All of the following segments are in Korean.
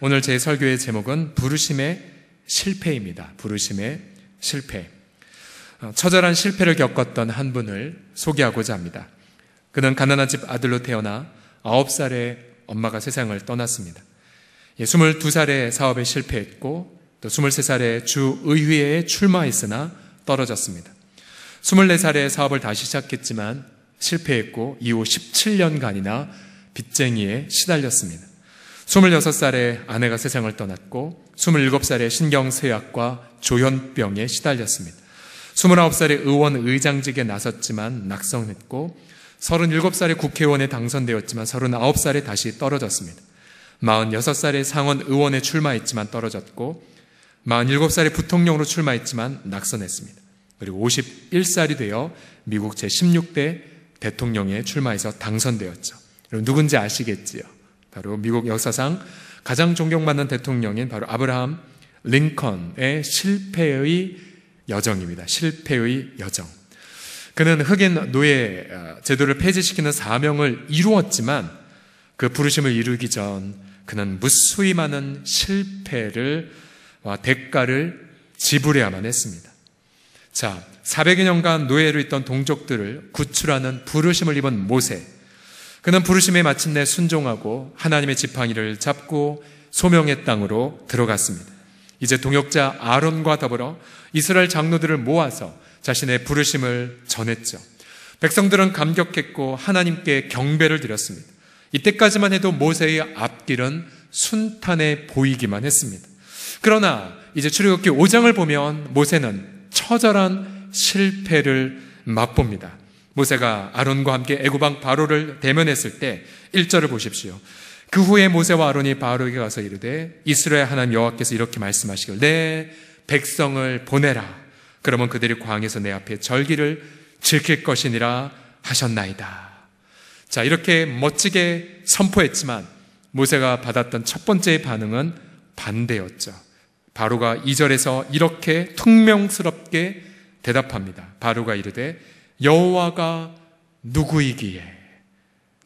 오늘 제 설교의 제목은 부르심의 실패입니다. 부르심의 실패. 처절한 실패를 겪었던 한 분을 소개하고자 합니다. 그는 가난한 집 아들로 태어나 9살에 엄마가 세상을 떠났습니다. 22살에 사업에 실패했고 또 23살에 주의회에 출마했으나 떨어졌습니다. 24살에 사업을 다시 시작했지만 실패했고 이후 17년간이나 빚쟁이에 시달렸습니다. 26살에 아내가 세상을 떠났고 27살에 신경쇠약과 조현병에 시달렸습니다. 29살에 의원 의장직에 나섰지만 낙선했고 37살에 국회의원에 당선되었지만 39살에 다시 떨어졌습니다. 46살에 상원 의원에 출마했지만 떨어졌고 47살에 부통령으로 출마했지만 낙선했습니다. 그리고 51살이 되어 미국 제16대 대통령에 출마해서 당선되었죠. 여러분 누군지 아시겠지요? 바로 미국 역사상 가장 존경받는 대통령인 바로 아브라함 링컨의 실패의 여정입니다. 실패의 여정. 그는 흑인 노예 제도를 폐지시키는 사명을 이루었지만 그 부르심을 이루기 전 그는 무수히 많은 실패를 대가를 지불해야만 했습니다. 자, 400여 년간 노예로 있던 동족들을 구출하는 부르심을 입은 모세. 그는 부르심에 마침내 순종하고 하나님의 지팡이를 잡고 소명의 땅으로 들어갔습니다. 이제 동역자 아론과 더불어 이스라엘 장로들을 모아서 자신의 부르심을 전했죠. 백성들은 감격했고 하나님께 경배를 드렸습니다. 이때까지만 해도 모세의 앞길은 순탄해 보이기만 했습니다. 그러나 이제 출애굽기 5장을 보면 모세는 처절한 실패를 맛봅니다. 모세가 아론과 함께 애굽왕 바로를 대면했을 때 1절을 보십시오. 그 후에 모세와 아론이 바로에게 가서 이르되 이스라엘 하나님 여호와께서 이렇게 말씀하시길 내 백성을 보내라. 그러면 그들이 광야에서 내 앞에 절기를 지킬 것이니라 하셨나이다. 자, 이렇게 멋지게 선포했지만 모세가 받았던 첫 번째 반응은 반대였죠. 바로가 2절에서 이렇게 퉁명스럽게 대답합니다. 바로가 이르되 여호와가 누구이기에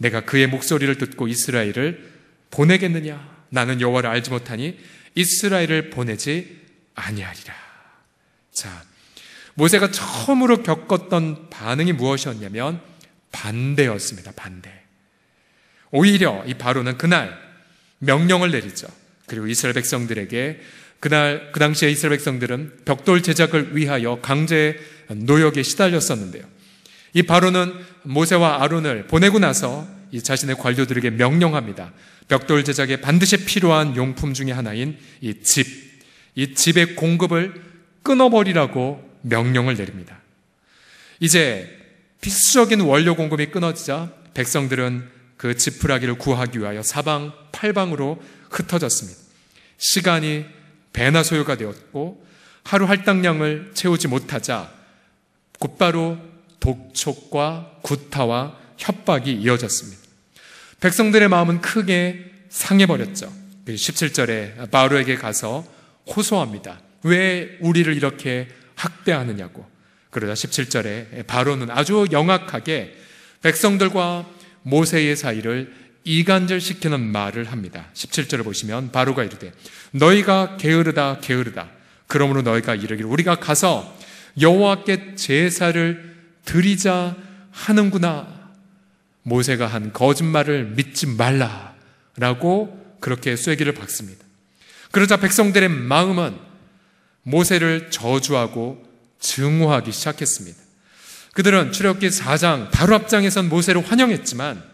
내가 그의 목소리를 듣고 이스라엘을 보내겠느냐? 나는 여호와를 알지 못하니 이스라엘을 보내지 아니하리라. 자, 모세가 처음으로 겪었던 반응이 무엇이었냐면 반대였습니다. 반대. 오히려 이 바로는 그날 명령을 내리죠. 그리고 이스라엘 백성들에게 그 당시에 이스라엘 백성들은 벽돌 제작을 위하여 강제 노역에 시달렸었는데요. 이 바로는 모세와 아론을 보내고 나서 이 자신의 관료들에게 명령합니다. 벽돌 제작에 반드시 필요한 용품 중에 하나인 이 집의 공급을 끊어버리라고 명령을 내립니다. 이제 필수적인 원료 공급이 끊어지자 백성들은 그 지푸라기를 구하기 위하여 사방팔방으로 흩어졌습니다. 시간이 배나 소요가 되었고 하루 할당량을 채우지 못하자 곧바로 독촉과 구타와 협박이 이어졌습니다. 백성들의 마음은 크게 상해버렸죠. 17절에 바로에게 가서 호소합니다. 왜 우리를 이렇게 학대하느냐고. 그러자 17절에 바로는 아주 영악하게 백성들과 모세의 사이를 이간질시키는 말을 합니다. 17절을 보시면 바로가 이르되 너희가 게으르다 게으르다. 그러므로 너희가 이르기를 우리가 가서 여호와께 제사를 드리자 하는구나. 모세가 한 거짓말을 믿지 말라라고 그렇게 쐐기를 박습니다. 그러자 백성들의 마음은 모세를 저주하고 증오하기 시작했습니다. 그들은 출애굽기 4장 바로 앞장에선 모세를 환영했지만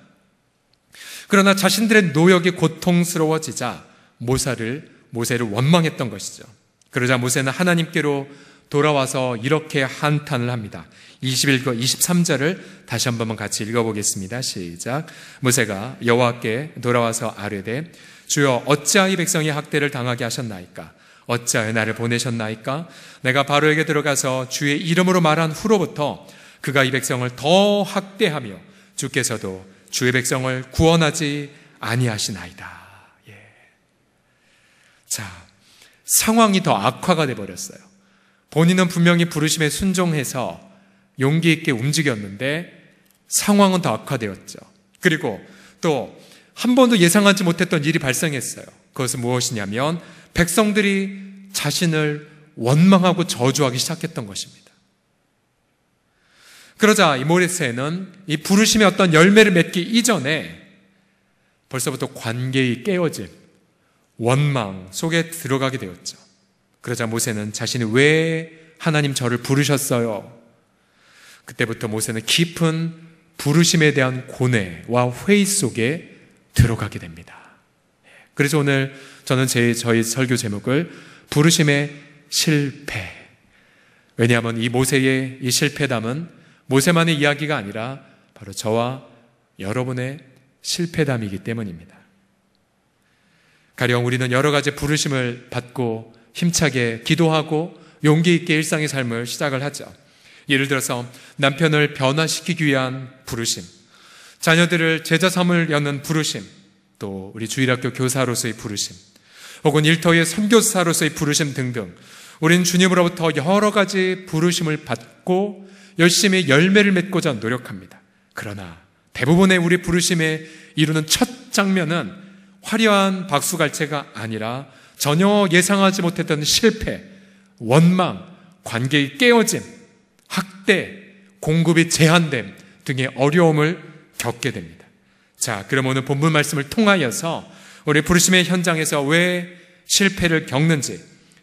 그러나 자신들의 노역이 고통스러워지자 모세를 원망했던 것이죠. 그러자 모세는 하나님께로 돌아와서 이렇게 한탄을 합니다. 21과 23절을 다시 한 번만 같이 읽어보겠습니다. 시작. 모세가 여호와께 돌아와서 아뢰되 주여 어찌하여 이 백성이 학대를 당하게 하셨나이까? 어찌하여 나를 보내셨나이까? 내가 바로에게 들어가서 주의 이름으로 말한 후로부터 그가 이 백성을 더 학대하며 주께서도 주의 백성을 구원하지 아니하시나이다. 예. 자, 상황이 더 악화가 되어버렸어요. 본인은 분명히 부르심에 순종해서 용기 있게 움직였는데 상황은 더 악화되었죠. 그리고 또 한 번도 예상하지 못했던 일이 발생했어요. 그것은 무엇이냐면 백성들이 자신을 원망하고 저주하기 시작했던 것입니다. 그러자 이 모세는 이 부르심의 어떤 열매를 맺기 이전에 벌써부터 관계의 깨어짐, 원망 속에 들어가게 되었죠. 그러자 모세는 자신이 왜 하나님 저를 부르셨어요? 그때부터 모세는 깊은 부르심에 대한 고뇌와 회의 속에 들어가게 됩니다. 그래서 오늘 저는 저희 설교 제목을 부르심의 실패. 왜냐하면 이 모세의 이 실패담은 모세만의 이야기가 아니라 바로 저와 여러분의 실패담이기 때문입니다. 가령 우리는 여러 가지 부르심을 받고 힘차게 기도하고 용기 있게 일상의 삶을 시작을 하죠. 예를 들어서 남편을 변화시키기 위한 부르심, 자녀들을 제자 삼으려는 부르심, 또 우리 주일학교 교사로서의 부르심, 혹은 일터의 선교사로서의 부르심 등등 우리는 주님으로부터 여러 가지 부르심을 받고 열심히 열매를 맺고자 노력합니다. 그러나 대부분의 우리 부르심에 이루는 첫 장면은 화려한 박수갈채가 아니라 전혀 예상하지 못했던 실패, 원망, 관계의 깨어짐, 학대, 공급이 제한됨 등의 어려움을 겪게 됩니다. 자, 그럼 오늘 본문 말씀을 통하여서 우리 부르심의 현장에서 왜 실패를 겪는지,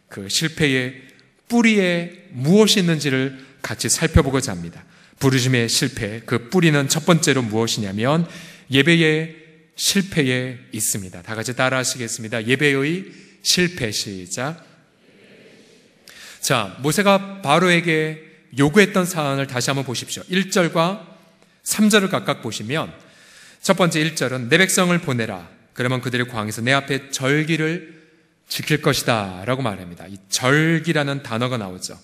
그 실패의 뿌리에 무엇이 있는지를 같이 살펴보고자 합니다. 부르심의 실패, 그 뿌리는 첫 번째로 무엇이냐면 예배의 실패에 있습니다. 다 같이 따라 하시겠습니다. 예배의 실패. 시작. 자, 모세가 바로에게 요구했던 사안을 다시 한번 보십시오. 1절과 3절을 각각 보시면 첫 번째 1절은 내 백성을 보내라. 그러면 그들이 광에서 내 앞에 절기를 지킬 것이다 라고 말합니다. 이 절기라는 단어가 나오죠.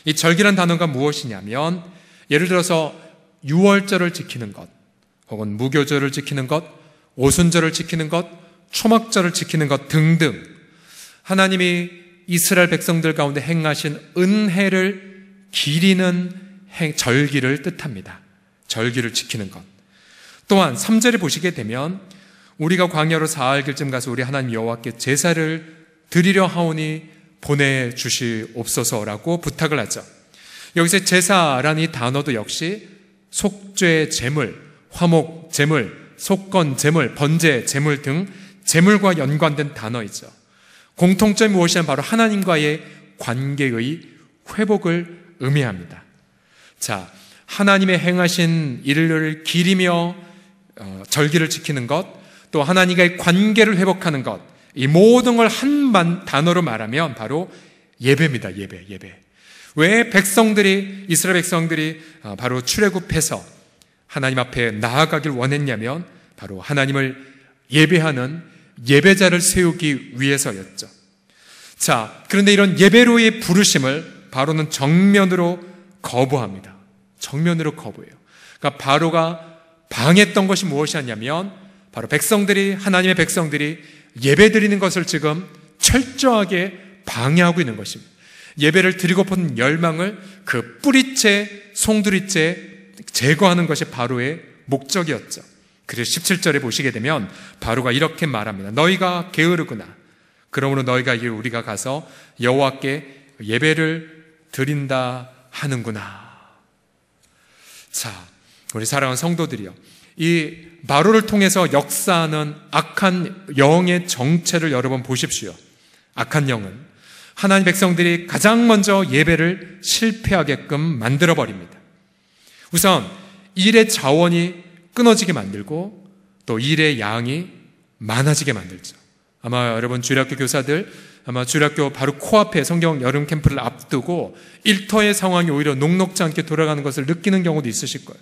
이 절기라는 단어가 무엇이냐면 예를 들어서 유월절을 지키는 것, 혹은 무교절을 지키는 것, 오순절을 지키는 것, 초막절을 지키는 것 등등 하나님이 이스라엘 백성들 가운데 행하신 은혜를 기리는 절기를 뜻합니다. 절기를 지키는 것. 또한 3절에 보시게 되면 우리가 광야로 사흘길쯤 가서 우리 하나님 여호와께 제사를 드리려 하오니 보내주시옵소서라고 부탁을 하죠. 여기서 제사라는 이 단어도 역시 속죄 제물, 화목 제물, 속건 제물, 번제 제물 등 제물과 연관된 단어이죠. 공통점이 무엇이냐면 바로 하나님과의 관계의 회복을 의미합니다. 자, 하나님의 행하신 일을 기리며 절기를 지키는 것, 또 하나님과의 관계를 회복하는 것, 이 모든 걸 한 단어로 말하면 바로 예배입니다. 예배. 왜 이스라엘 백성들이 바로 출애굽해서 하나님 앞에 나아가길 원했냐면 바로 하나님을 예배하는 예배자를 세우기 위해서였죠. 자, 그런데 이런 예배로의 부르심을 바로는 정면으로 거부합니다. 정면으로 거부해요. 그러니까 바로가 방했던 것이 무엇이었냐면 바로 하나님의 백성들이 예배드리는 것을 지금 철저하게 방해하고 있는 것입니다. 예배를 드리고픈 열망을 그 뿌리째, 송두리째 제거하는 것이 바로의 목적이었죠. 그래서 17절에 보시게 되면 바로가 이렇게 말합니다. 너희가 게으르구나. 그러므로 너희가 우리가 가서 여호와께 예배를 드린다 하는구나. 자, 우리 사랑하는 성도들이요, 이 바로를 통해서 역사하는 악한 영의 정체를 여러분 보십시오. 악한 영은 하나님 백성들이 가장 먼저 예배를 실패하게끔 만들어버립니다. 우선 일의 자원이 끊어지게 만들고 또 일의 양이 많아지게 만들죠. 아마 여러분 주일학교 교사들 아마 주일학교 바로 코앞에 성경 여름 캠프를 앞두고 일터의 상황이 오히려 녹록지 않게 돌아가는 것을 느끼는 경우도 있으실 거예요.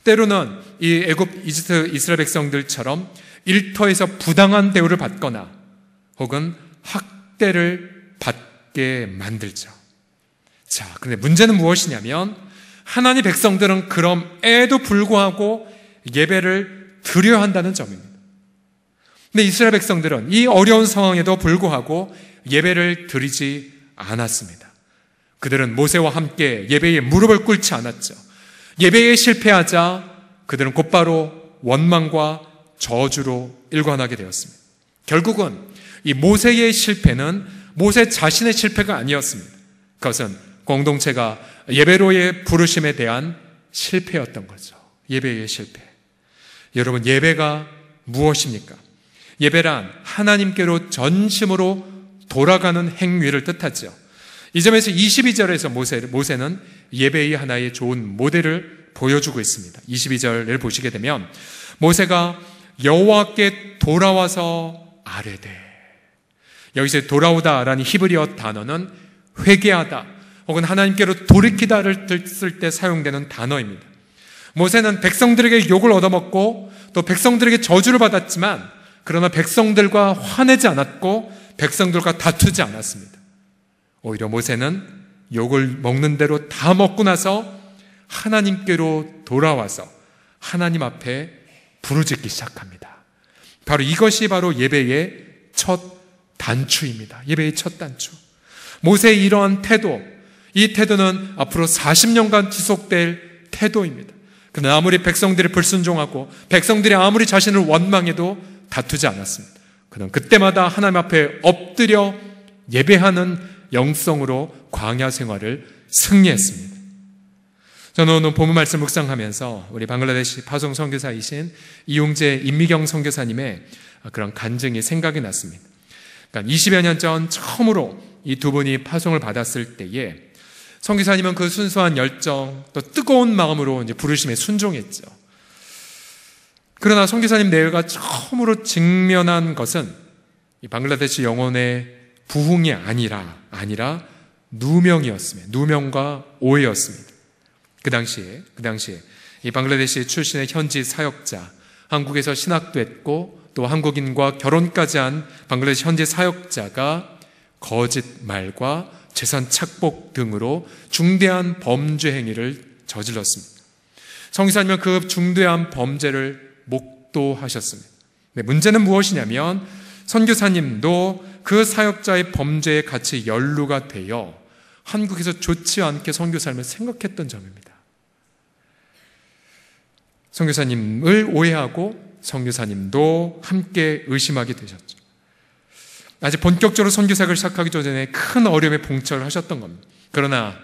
때로는 이 애굽 이스라엘 백성들처럼 일터에서 부당한 대우를 받거나 혹은 학대를 받게 만들죠. 자, 그런데 문제는 무엇이냐면 하나님 백성들은 그럼에도 불구하고 예배를 드려야 한다는 점입니다. 근데 이스라엘 백성들은 이 어려운 상황에도 불구하고 예배를 드리지 않았습니다. 그들은 모세와 함께 예배에 무릎을 꿇지 않았죠. 예배에 실패하자 그들은 곧바로 원망과 저주로 일관하게 되었습니다. 결국은 이 모세의 실패는 모세 자신의 실패가 아니었습니다. 그것은 공동체가 예배로의 부르심에 대한 실패였던 거죠. 예배의 실패. 여러분, 예배가 무엇입니까? 예배란 하나님께로 전심으로 돌아가는 행위를 뜻하죠. 이 점에서 22절에서 모세는 예배의 하나의 좋은 모델을 보여주고 있습니다. 22절을 보시게 되면 모세가 여호와께 돌아와서 아뢰되, 여기서 돌아오다라는 히브리어 단어는 회개하다 혹은 하나님께로 돌이키다를 쓸 때 사용되는 단어입니다. 모세는 백성들에게 욕을 얻어먹고 또 백성들에게 저주를 받았지만 그러나 백성들과 화내지 않았고 백성들과 다투지 않았습니다. 오히려 모세는 욕을 먹는 대로 다 먹고 나서 하나님께로 돌아와서 하나님 앞에 부르짖기 시작합니다. 바로 이것이 바로 예배의 첫 단추입니다. 예배의 첫 단추. 모세의 이러한 태도, 이 태도는 앞으로 40년간 지속될 태도입니다. 그는 아무리 백성들이 불순종하고 백성들이 아무리 자신을 원망해도 다투지 않았습니다. 그는 그때마다 하나님 앞에 엎드려 예배하는 영성으로 광야 생활을 승리했습니다. 저는 오늘 본문 말씀 묵상하면서 우리 방글라데시 파송 선교사이신 이용재 임미경 선교사님의 그런 간증이 생각이 났습니다. 그러니까 20여 년 전 처음으로 이 두 분이 파송을 받았을 때에 선교사님은 그 순수한 열정 또 뜨거운 마음으로 이제 부르심에 순종했죠. 그러나 선교사님 내외가 처음으로 직면한 것은 이 방글라데시 영혼의 부흥이 아니라 누명이었습니다. 누명과 오해였습니다. 그 당시에 이 방글라데시 출신의 현지 사역자, 한국에서 신학도 했고 또 한국인과 결혼까지 한 방글라데시 현지 사역자가 거짓말과 재산 착복 등으로 중대한 범죄 행위를 저질렀습니다. 성기사님은 그 중대한 범죄를 목도하셨습니다. 문제는 무엇이냐면 선교사님도 그 사역자의 범죄에 같이 연루가 되어 한국에서 좋지 않게 선교사님을 생각했던 점입니다. 선교사님을 오해하고 선교사님도 함께 의심하게 되셨죠. 아직 본격적으로 선교사역을 시작하기 전에 큰 어려움에 봉철하셨던 겁니다. 그러나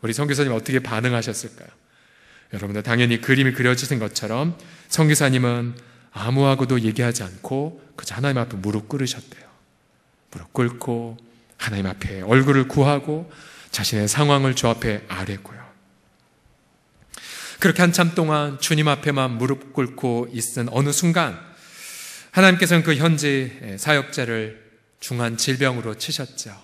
우리 선교사님 어떻게 반응하셨을까요? 여러분들 당연히 그림이 그려지신 것처럼 선교사님은 아무하고도 얘기하지 않고 그저 하나님 앞에 무릎 꿇으셨대요. 무릎 꿇고 하나님 앞에 얼굴을 구하고 자신의 상황을 주 앞에 아뢰고요. 그렇게 한참 동안 주님 앞에만 무릎 꿇고 있은 어느 순간 하나님께서는 그 현지 사역자를 중한 질병으로 치셨죠.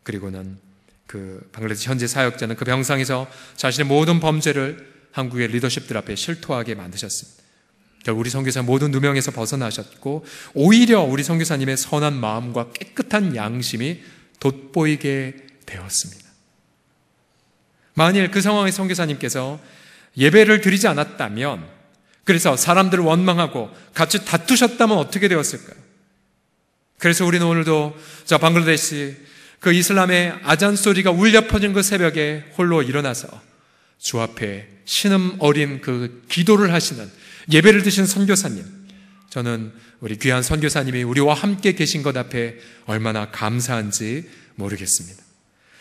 그리고는 그 방글라데시 현지 사역자는 그 병상에서 자신의 모든 범죄를 한국의 리더십들 앞에 실토하게 만드셨습니다. 결국 우리 선교사 모든 누명에서 벗어나셨고 오히려 우리 선교사님의 선한 마음과 깨끗한 양심이 돋보이게 되었습니다. 만일 그 상황의 선교사님께서 예배를 드리지 않았다면, 그래서 사람들을 원망하고 같이 다투셨다면 어떻게 되었을까요? 그래서 우리는 오늘도 저 방글라데시 그 이슬람의 아잔 소리가 울려 퍼진 그 새벽에 홀로 일어나서 주 앞에 신음 어린 그 기도를 하시는 예배를 드신 선교사님, 저는 우리 귀한 선교사님이 우리와 함께 계신 것 앞에 얼마나 감사한지 모르겠습니다.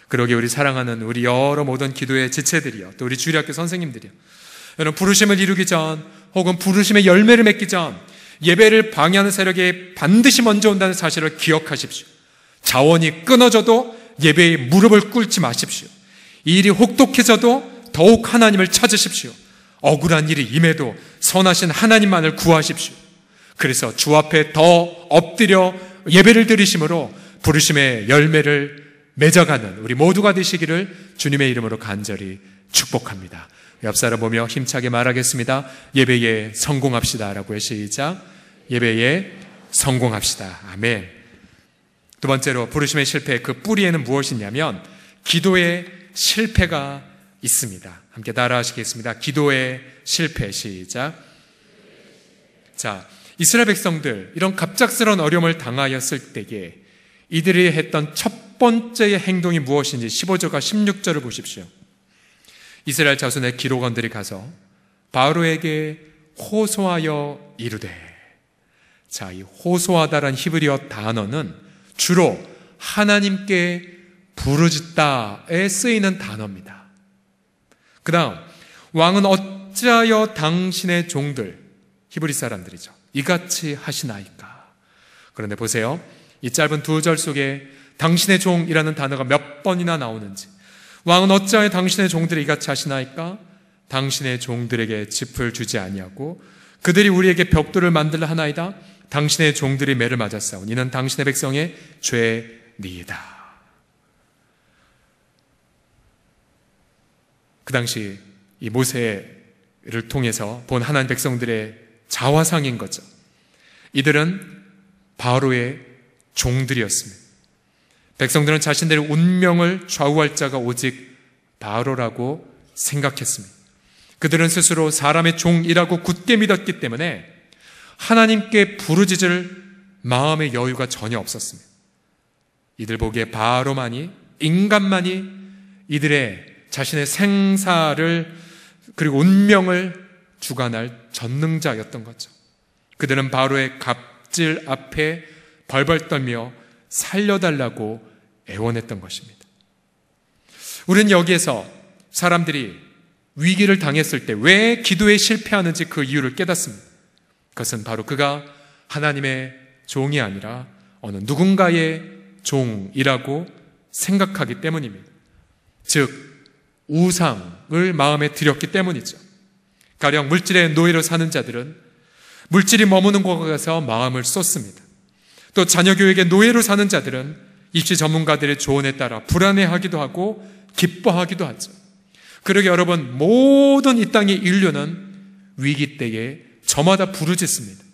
그러게 우리 사랑하는 우리 여러 모든 기도의 지체들이요, 또 우리 주일학교 선생님들이요, 여러분 부르심을 이루기 전 혹은 부르심의 열매를 맺기 전 예배를 방해하는 세력이 반드시 먼저 온다는 사실을 기억하십시오. 자원이 끊어져도 예배에 무릎을 꿇지 마십시오. 이 일이 혹독해져도 더욱 하나님을 찾으십시오. 억울한 일이 임해도 선하신 하나님만을 구하십시오. 그래서 주 앞에 더 엎드려 예배를 드리심으로 부르심의 열매를 맺어가는 우리 모두가 되시기를 주님의 이름으로 간절히 축복합니다. 옆 사람 보며 힘차게 말하겠습니다. 예배에 성공합시다 라고요. 시작. 예배에 성공합시다. 아멘. 두 번째로 부르심의 실패, 그 뿌리에는 무엇이냐면 기도의 실패가 있습니다. 함께 따라 하시겠습니다. 기도의 실패. 시작. 자, 이스라엘 백성들 이런 갑작스러운 어려움을 당하였을 때에 이들이 했던 첫 번째의 행동이 무엇인지 15절과 16절을 보십시오. 이스라엘 자손의 기록원들이 가서 바로에게 호소하여 이르되, 자, 이 호소하다란 히브리어 단어는 주로 하나님께 부르짖다에 쓰이는 단어입니다. 그 다음, 왕은 어찌하여 당신의 종들, 히브리 사람들이죠, 이같이 하시나이까. 그런데 보세요, 이 짧은 두 절 속에 당신의 종이라는 단어가 몇 번이나 나오는지. 왕은 어찌하여 당신의 종들이 이같이 하시나이까? 당신의 종들에게 짚을 주지 아니하고 그들이 우리에게 벽돌을 만들라 하나이다. 당신의 종들이 매를 맞았사오니 이는 당신의 백성의 죄니이다. 그 당시 이 모세를 통해서 본 하나님 백성들의 자화상인 거죠. 이들은 바로의 종들이었습니다. 백성들은 자신들의 운명을 좌우할 자가 오직 바로라고 생각했습니다. 그들은 스스로 사람의 종이라고 굳게 믿었기 때문에 하나님께 부르짖을 마음의 여유가 전혀 없었습니다. 이들 보기에 바로만이, 인간만이 이들의 자신의 생사를 그리고 운명을 주관할 전능자였던 거죠. 그들은 바로의 갑질 앞에 벌벌 떨며 살려달라고 애원했던 것입니다. 우리는 여기에서 사람들이 위기를 당했을 때 왜 기도에 실패하는지 그 이유를 깨닫습니다. 그것은 바로 그가 하나님의 종이 아니라 어느 누군가의 종이라고 생각하기 때문입니다. 즉 우상을 마음에 들였기 때문이죠. 가령 물질의 노예로 사는 자들은 물질이 머무는 곳에 가서 마음을 쏟습니다. 또 자녀 교육의 노예로 사는 자들은 입시 전문가들의 조언에 따라 불안해하기도 하고 기뻐하기도 하죠. 그러게 여러분, 모든 이 땅의 인류는 위기 때에 저마다 부르짖습니다.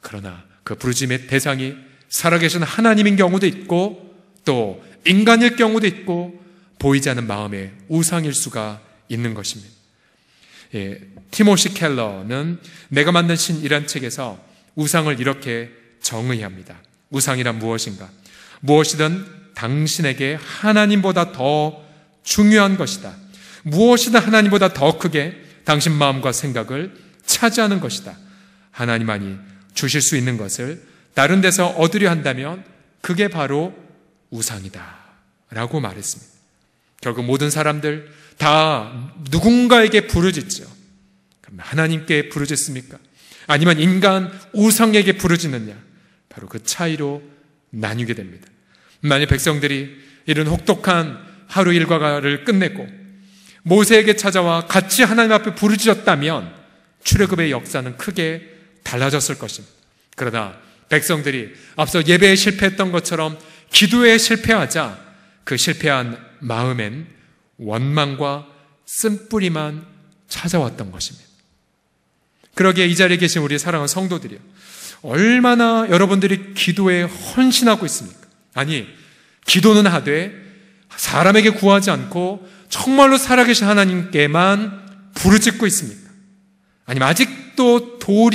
그러나 그 부르짖음의 대상이 살아계신 하나님인 경우도 있고 또 인간일 경우도 있고 보이지 않는 마음의 우상일 수가 있는 것입니다. 티모시 켈러는 내가 만든 신이란 책에서 우상을 이렇게 정의합니다. 우상이란 무엇인가? 무엇이든 당신에게 하나님보다 더 중요한 것이다. 무엇이든 하나님보다 더 크게 당신 마음과 생각을 차지하는 것이다. 하나님만이 주실 수 있는 것을 다른 데서 얻으려 한다면 그게 바로 우상이다 라고 말했습니다. 결국 모든 사람들 다 누군가에게 부르짖죠. 그럼 하나님께 부르짖습니까? 아니면 인간 우상에게 부르짖느냐? 바로 그 차이로 나뉘게 됩니다. 만약 백성들이 이런 혹독한 하루 일과를 끝내고 모세에게 찾아와 같이 하나님 앞에 부르짖었다면 출애굽의 역사는 크게 달라졌을 것입니다. 그러나 백성들이 앞서 예배에 실패했던 것처럼 기도에 실패하자 그 실패한 마음엔 원망과 쓴뿌리만 찾아왔던 것입니다. 그러기에 이 자리에 계신 우리 사랑하는 성도들이요, 얼마나 여러분들이 기도에 헌신하고 있습니까? 아니, 기도는 하되 사람에게 구하지 않고 정말로 살아계신 하나님께만 부르짖고 있습니까? 아니면 아직도 도울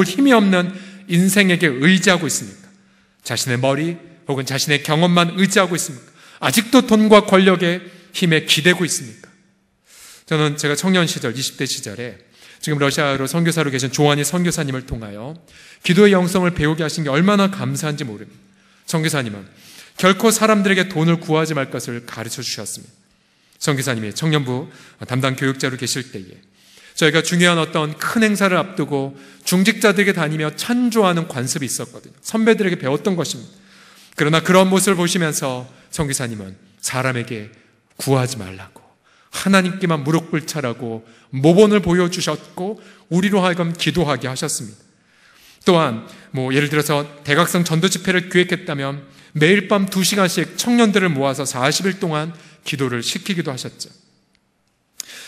힘이 없는 인생에게 의지하고 있습니까? 자신의 머리 혹은 자신의 경험만 의지하고 있습니까? 아직도 돈과 권력의 힘에 기대고 있습니까? 저는 제가 청년 시절, 20대 시절에 지금 러시아로 선교사로 계신 조한희 선교사님을 통하여 기도의 영성을 배우게 하신 게 얼마나 감사한지 모릅니다. 선교사님은 결코 사람들에게 돈을 구하지 말 것을 가르쳐 주셨습니다. 선교사님이 청년부 담당 교육자로 계실 때에 저희가 중요한 어떤 큰 행사를 앞두고 중직자들에게 다니며 찬조하는 관습이 있었거든요. 선배들에게 배웠던 것입니다. 그러나 그런 모습을 보시면서 선교사님은 사람에게 구하지 말라고, 하나님께만 무릎 꿇자라고 모본을 보여주셨고 우리로 하여금 기도하게 하셨습니다. 또한 예를 들어서 대각성 전도 집회를 기획했다면 매일 밤 2시간씩 청년들을 모아서 40일 동안 기도를 시키기도 하셨죠.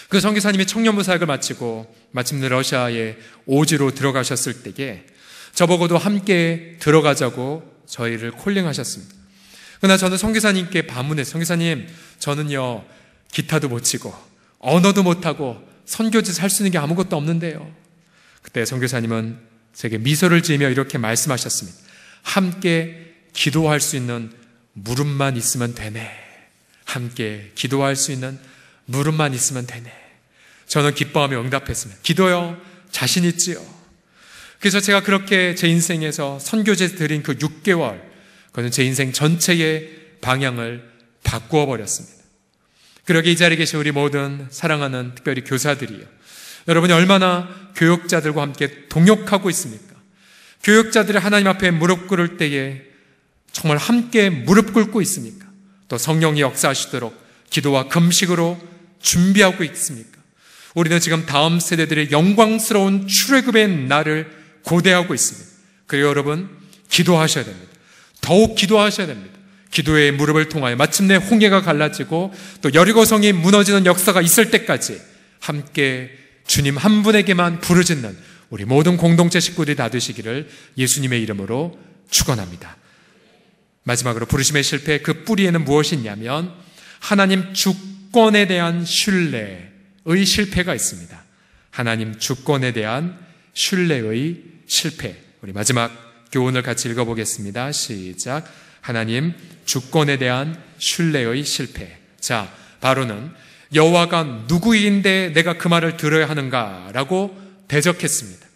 그 선교사님이 청년부 사역을 마치고 마침내 러시아의 오지로 들어가셨을 때에 저보고도 함께 들어가자고 저희를 콜링하셨습니다. 그러나 저는 선교사님께 반문했어요. 선교사님, 저는요 기타도 못 치고 언어도 못하고 선교지 할 수 있는 게 아무것도 없는데요. 그때 선교사님은 제게 미소를 지으며 이렇게 말씀하셨습니다. 함께 기도할 수 있는 무릎만 있으면 되네. 함께 기도할 수 있는 무릎만 있으면 되네. 저는 기뻐하며 응답했습니다. 기도요, 자신 있지요. 그래서 제가 그렇게 제 인생에서 선교제 드린 그 6개월, 그것은 제 인생 전체의 방향을 바꾸어 버렸습니다. 그러게 이 자리에 계신 우리 모든 사랑하는 특별히 교사들이요, 여러분이 얼마나 교역자들과 함께 동역하고 있습니까? 교역자들이 하나님 앞에 무릎 꿇을 때에 정말 함께 무릎 꿇고 있습니까? 또 성령이 역사하시도록 기도와 금식으로 준비하고 있습니까? 우리는 지금 다음 세대들의 영광스러운 출애굽의 날을 고대하고 있습니다. 그리고 여러분, 기도하셔야 됩니다. 더욱 기도하셔야 됩니다. 기도의 무릎을 통하여 마침내 홍해가 갈라지고 또 여리고성이 무너지는 역사가 있을 때까지 함께 주님 한 분에게만 부르짖는 우리 모든 공동체 식구들이 다 되시기를 예수님의 이름으로 축원합니다. 마지막으로 부르심의 실패, 그 뿌리에는 무엇이 있냐면 하나님 주권에 대한 신뢰의 실패가 있습니다. 하나님 주권에 대한 신뢰의 실패. 우리 마지막 교훈을 같이 읽어보겠습니다. 시작. 하나님 주권에 대한 신뢰의 실패. 자, 바로는 여호와가 누구인데 내가 그 말을 들어야 하는가라고 대적했습니다.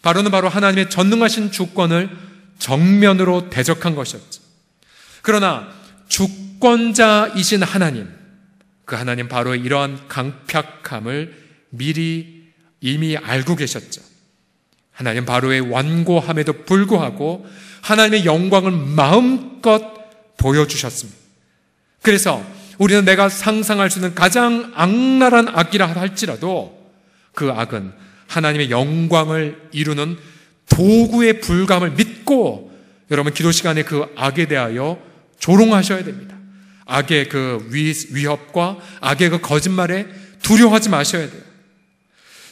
바로는 바로 하나님의 전능하신 주권을 정면으로 대적한 것이었죠. 그러나 주권자이신 하나님, 그 하나님 바로의 이러한 강팍함을 미리 이미 알고 계셨죠. 하나님 바로의 완고함에도 불구하고 하나님의 영광을 마음껏 보여주셨습니다. 그래서 우리는 내가 상상할 수 있는 가장 악랄한 악이라 할지라도 그 악은 하나님의 영광을 이루는 도구의 불감을 믿고 여러분 기도 시간에 그 악에 대하여 조롱하셔야 됩니다. 악의 그 위협과 악의 그 거짓말에 두려워하지 마셔야 돼요.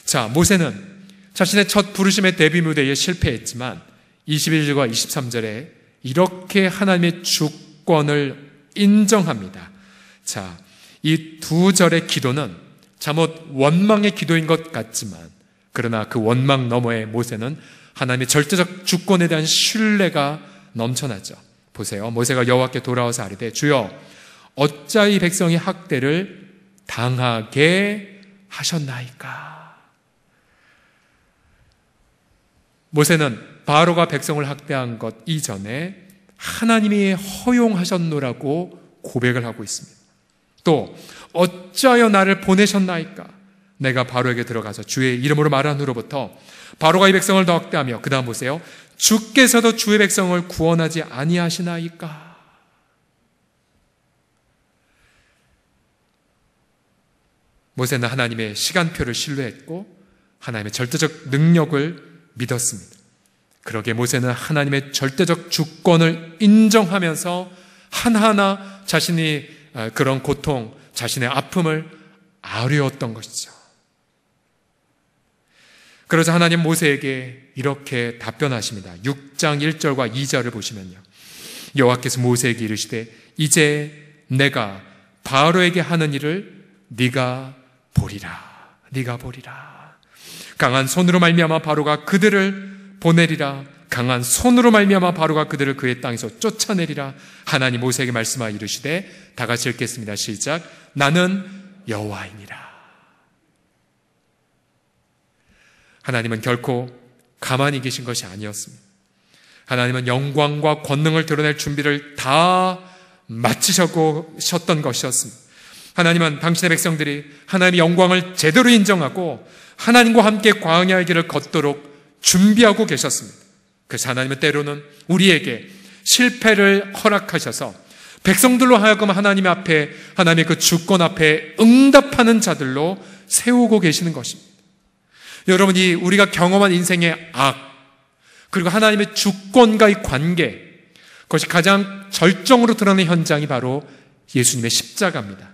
자, 모세는 자신의 첫 부르심의 데뷔 무대에 실패했지만 21절과 23절에 이렇게 하나님의 주권을 인정합니다. 자, 이 두 절의 기도는 잠옷 원망의 기도인 것 같지만 그러나 그 원망 너머에 모세는 하나님의 절대적 주권에 대한 신뢰가 넘쳐나죠. 보세요. 모세가 여호와께 돌아와서 아뢰되 주여 어찌하여 이 백성이 학대를 당하게 하셨나이까. 모세는 바로가 백성을 학대한 것 이전에 하나님이 허용하셨노라고 고백을 하고 있습니다. 또 어찌하여 나를 보내셨나이까. 내가 바로에게 들어가서 주의 이름으로 말한 후로부터 바로가 이 백성을 더 학대하며 그 다음 보세요. 주께서도 주의 백성을 구원하지 아니하시나이까. 모세는 하나님의 시간표를 신뢰했고 하나님의 절대적 능력을 믿었습니다. 그러기에 모세는 하나님의 절대적 주권을 인정하면서 하나하나 자신이 그런 고통, 자신의 아픔을 아뢰었던 것이죠. 그러자 하나님 모세에게 이렇게 답변하십니다. 6장 1절과 2절을 보시면요. 여호와께서 모세에게 이르시되 이제 내가 바로에게 하는 일을 네가 보리라. 네가 보리라. 강한 손으로 말미암아 바로가 그들을 보내리라. 강한 손으로 말미암아 바로가 그들을 그의 땅에서 쫓아내리라. 하나님 모세에게 말씀하여 이르시되 다 같이 읽겠습니다. 시작. 나는 여호와이니라. 하나님은 결코 가만히 계신 것이 아니었습니다. 하나님은 영광과 권능을 드러낼 준비를 다 마치셨던 것이었습니다. 하나님은 당신의 백성들이 하나님의 영광을 제대로 인정하고 하나님과 함께 광야의 길을 걷도록 준비하고 계셨습니다. 그래서 하나님은 때로는 우리에게 실패를 허락하셔서 백성들로 하여금 하나님 앞에, 하나님의 그 주권 앞에 응답하는 자들로 세우고 계시는 것입니다. 여러분이 우리가 경험한 인생의 악, 그리고 하나님의 주권과의 관계, 그것이 가장 절정으로 드러나는 현장이 바로 예수님의 십자가입니다.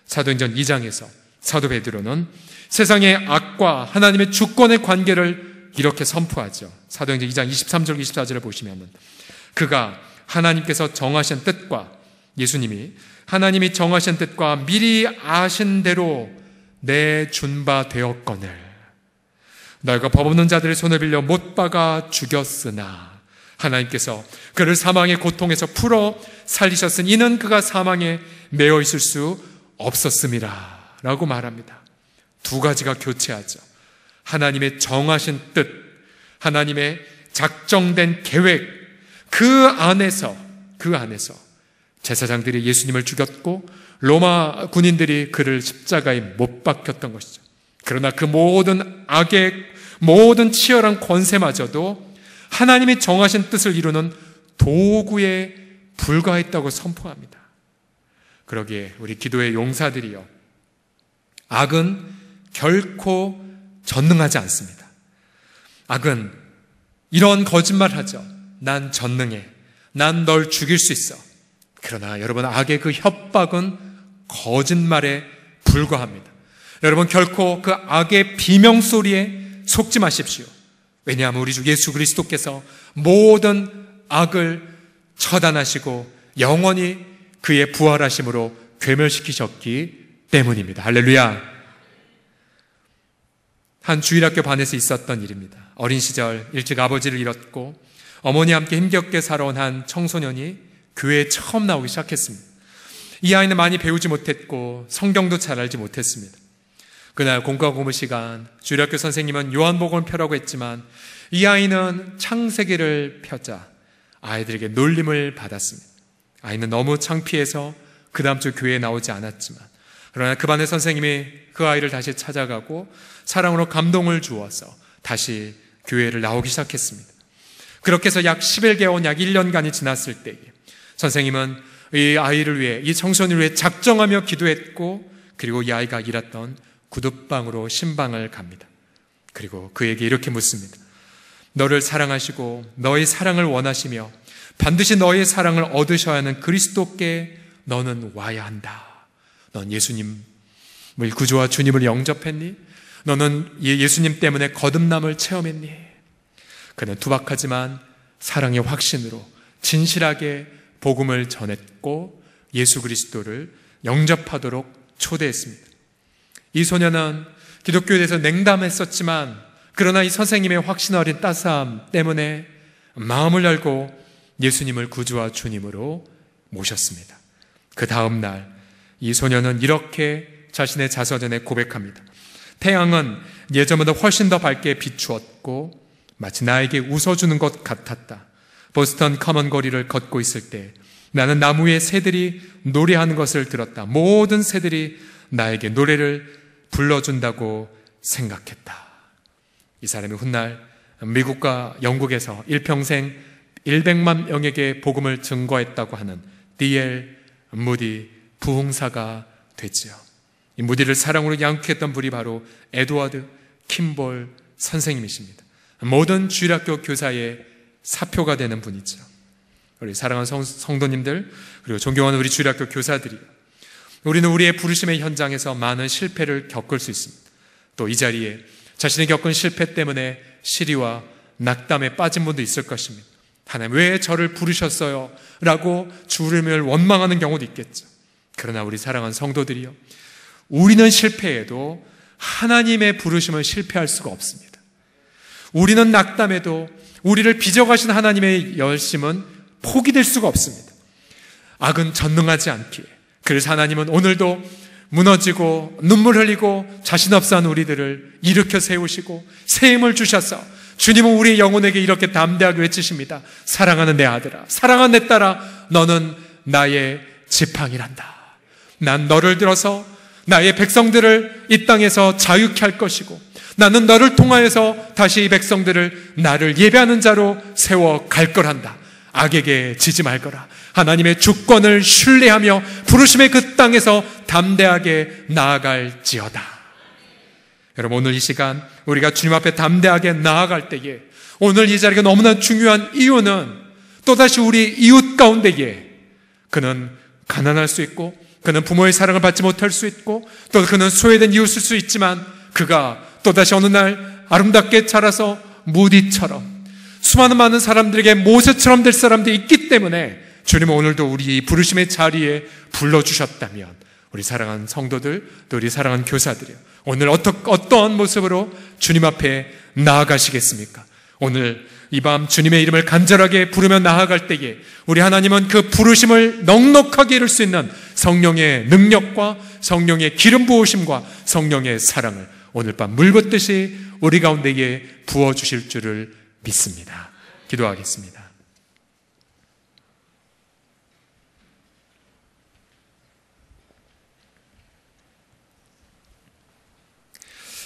사도행전 2장에서 사도 베드로는 세상의 악과 하나님의 주권의 관계를 이렇게 선포하죠. 사도행전 2장 23절 24절을 보시면 그가 하나님께서 정하신 뜻과 예수님이 하나님이 정하신 뜻과 미리 아신 대로 내준 바 되었거늘 너희가 법 없는 자들의 손을 빌려 못 박아 죽였으나 하나님께서 그를 사망의 고통에서 풀어 살리셨으니 이는 그가 사망에 매어 있을 수 없었음이라 라고 말합니다. 두 가지가 교체하죠. 하나님의 정하신 뜻, 하나님의 작정된 계획, 그 안에서 제사장들이 예수님을 죽였고 로마 군인들이 그를 십자가에 못 박혔던 것이죠. 그러나 그 모든 악의 모든 치열한 권세마저도 하나님이 정하신 뜻을 이루는 도구에 불과했다고 선포합니다. 그러기에 우리 기도의 용사들이요, 악은 결코 전능하지 않습니다. 악은 이런 거짓말하죠. 난 전능해. 난 널 죽일 수 있어. 그러나 여러분, 악의 그 협박은 거짓말에 불과합니다. 여러분, 결코 그 악의 비명소리에 속지 마십시오. 왜냐하면 우리 주 예수 그리스도께서 모든 악을 처단하시고 영원히 그의 부활하심으로 괴멸시키셨기 때문입니다. 할렐루야. 한 주일학교 반에서 있었던 일입니다. 어린 시절 일찍 아버지를 잃었고 어머니와 함께 힘겹게 살아온 한 청소년이 교회에 처음 나오기 시작했습니다. 이 아이는 많이 배우지 못했고 성경도 잘 알지 못했습니다. 그날 공과 공부 시간, 주일학교 선생님은 요한복음을 펴라고 했지만 이 아이는 창세기를 펴자 아이들에게 놀림을 받았습니다. 아이는 너무 창피해서 그 다음 주 교회에 나오지 않았지만, 그러나 그 반의 선생님이 그 아이를 다시 찾아가고 사랑으로 감동을 주어서 다시 교회를 나오기 시작했습니다. 그렇게 해서 약 11개월, 약 1년간이 지났을 때에 선생님은 이 아이를 위해, 이 청소년을 위해 작정하며 기도했고, 그리고 이 아이가 일했던 구두방으로 신방을 갑니다. 그리고 그에게 이렇게 묻습니다. 너를 사랑하시고 너의 사랑을 원하시며 반드시 너의 사랑을 얻으셔야 하는 그리스도께 너는 와야 한다. 넌 예수님을 구주와 주님을 영접했니? 너는 예수님 때문에 거듭남을 체험했니? 그는 투박하지만 사랑의 확신으로 진실하게 복음을 전했고 예수 그리스도를 영접하도록 초대했습니다. 이 소년은 기독교에 대해서 냉담했었지만, 그러나 이 선생님의 확신 어린 따스함 때문에 마음을 열고 예수님을 구주와 주님으로 모셨습니다. 그 다음 날 이 소년은 이렇게 자신의 자서전에 고백합니다. 태양은 예전보다 훨씬 더 밝게 비추었고 마치 나에게 웃어주는 것 같았다. 보스턴 커먼 거리를 걷고 있을 때 나는 나무 위에 새들이 노래하는 것을 들었다. 모든 새들이 나에게 노래를 불러준다고 생각했다. 이 사람이 훗날 미국과 영국에서 일평생 100만 명에게 복음을 증거했다고 하는 D.L. 무디 부흥사가 됐지요. 이 무디를 사랑으로 양육했던 분이 바로 에드워드 킴볼 선생님이십니다. 모든 주일학교 교사의 사표가 되는 분이죠. 우리 사랑하는 성도님들, 그리고 존경하는 우리 주일학교 교사들이, 우리는 우리의 부르심의 현장에서 많은 실패를 겪을 수 있습니다. 또 이 자리에 자신이 겪은 실패 때문에 시리와 낙담에 빠진 분도 있을 것입니다. 하나님, 왜 저를 부르셨어요? 라고 주님을 원망하는 경우도 있겠죠. 그러나 우리 사랑하는 성도들이요, 우리는 실패해도 하나님의 부르심은 실패할 수가 없습니다. 우리는 낙담해도 우리를 빚어가신 하나님의 열심은 포기될 수가 없습니다. 악은 전능하지 않기에, 그래서 하나님은 오늘도 무너지고 눈물 흘리고 자신 없어하는 우리들을 일으켜 세우시고 새 힘을 주셔서, 주님은 우리의 영혼에게 이렇게 담대하게 외치십니다. 사랑하는 내 아들아, 사랑하는 내 딸아, 너는 나의 지팡이란다. 난 너를 들어서 나의 백성들을 이 땅에서 자유케 할 것이고, 나는 너를 통하여서 다시 이 백성들을 나를 예배하는 자로 세워 갈 거란다. 악에게 지지 말거라. 하나님의 주권을 신뢰하며 부르심의 그 땅에서 담대하게 나아갈지어다. 여러분, 오늘 이 시간 우리가 주님 앞에 담대하게 나아갈 때에, 오늘 이 자리가 너무나 중요한 이유는 또다시 우리 이웃 가운데에 그는 가난할 수 있고, 그는 부모의 사랑을 받지 못할 수 있고, 또 그는 소외된 이웃일 수 있지만, 그가 또다시 어느 날 아름답게 자라서 무디처럼 수많은 많은 사람들에게 모세처럼 될 사람들이 있기 때문에 주님은 오늘도 우리 부르심의 자리에 불러주셨다면, 우리 사랑하는 성도들, 또 우리 사랑하는 교사들이요, 오늘 어떠한 모습으로 주님 앞에 나아가시겠습니까? 오늘 이 밤 주님의 이름을 간절하게 부르며 나아갈 때에 우리 하나님은 그 부르심을 넉넉하게 이룰 수 있는 성령의 능력과 성령의 기름 부으심과 성령의 사랑을 오늘 밤 물붓듯이 우리 가운데에 부어주실 줄을 믿습니다. 기도하겠습니다.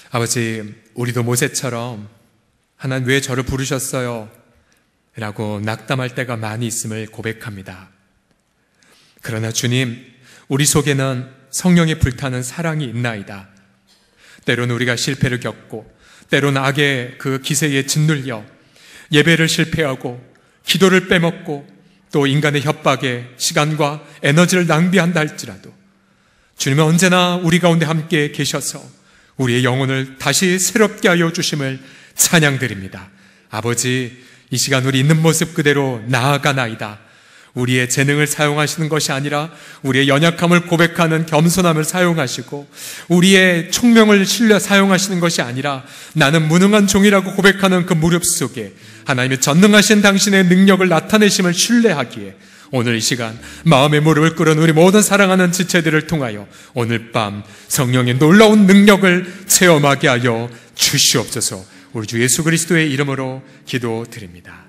아버지, 우리도 모세처럼 하나님 왜 저를 부르셨어요? 라고 낙담할 때가 많이 있음을 고백합니다. 그러나 주님, 우리 속에는 성령의 불타는 사랑이 있나이다. 때로는 우리가 실패를 겪고 때로는 악의 그 기세에 짓눌려 예배를 실패하고 기도를 빼먹고 또 인간의 협박에 시간과 에너지를 낭비한다 할지라도 주님은 언제나 우리 가운데 함께 계셔서 우리의 영혼을 다시 새롭게 하여 주심을 찬양드립니다. 아버지, 이 시간 우리 있는 모습 그대로 나아가나이다. 우리의 재능을 사용하시는 것이 아니라 우리의 연약함을 고백하는 겸손함을 사용하시고 우리의 총명을 실려 사용하시는 것이 아니라 나는 무능한 종이라고 고백하는 그 무릎 속에 하나님의 전능하신 당신의 능력을 나타내심을 신뢰하기에 오늘 이 시간 마음의 무릎을 꿇은 우리 모든 사랑하는 지체들을 통하여 오늘 밤 성령의 놀라운 능력을 체험하게 하여 주시옵소서. 우리 주 예수 그리스도의 이름으로 기도드립니다.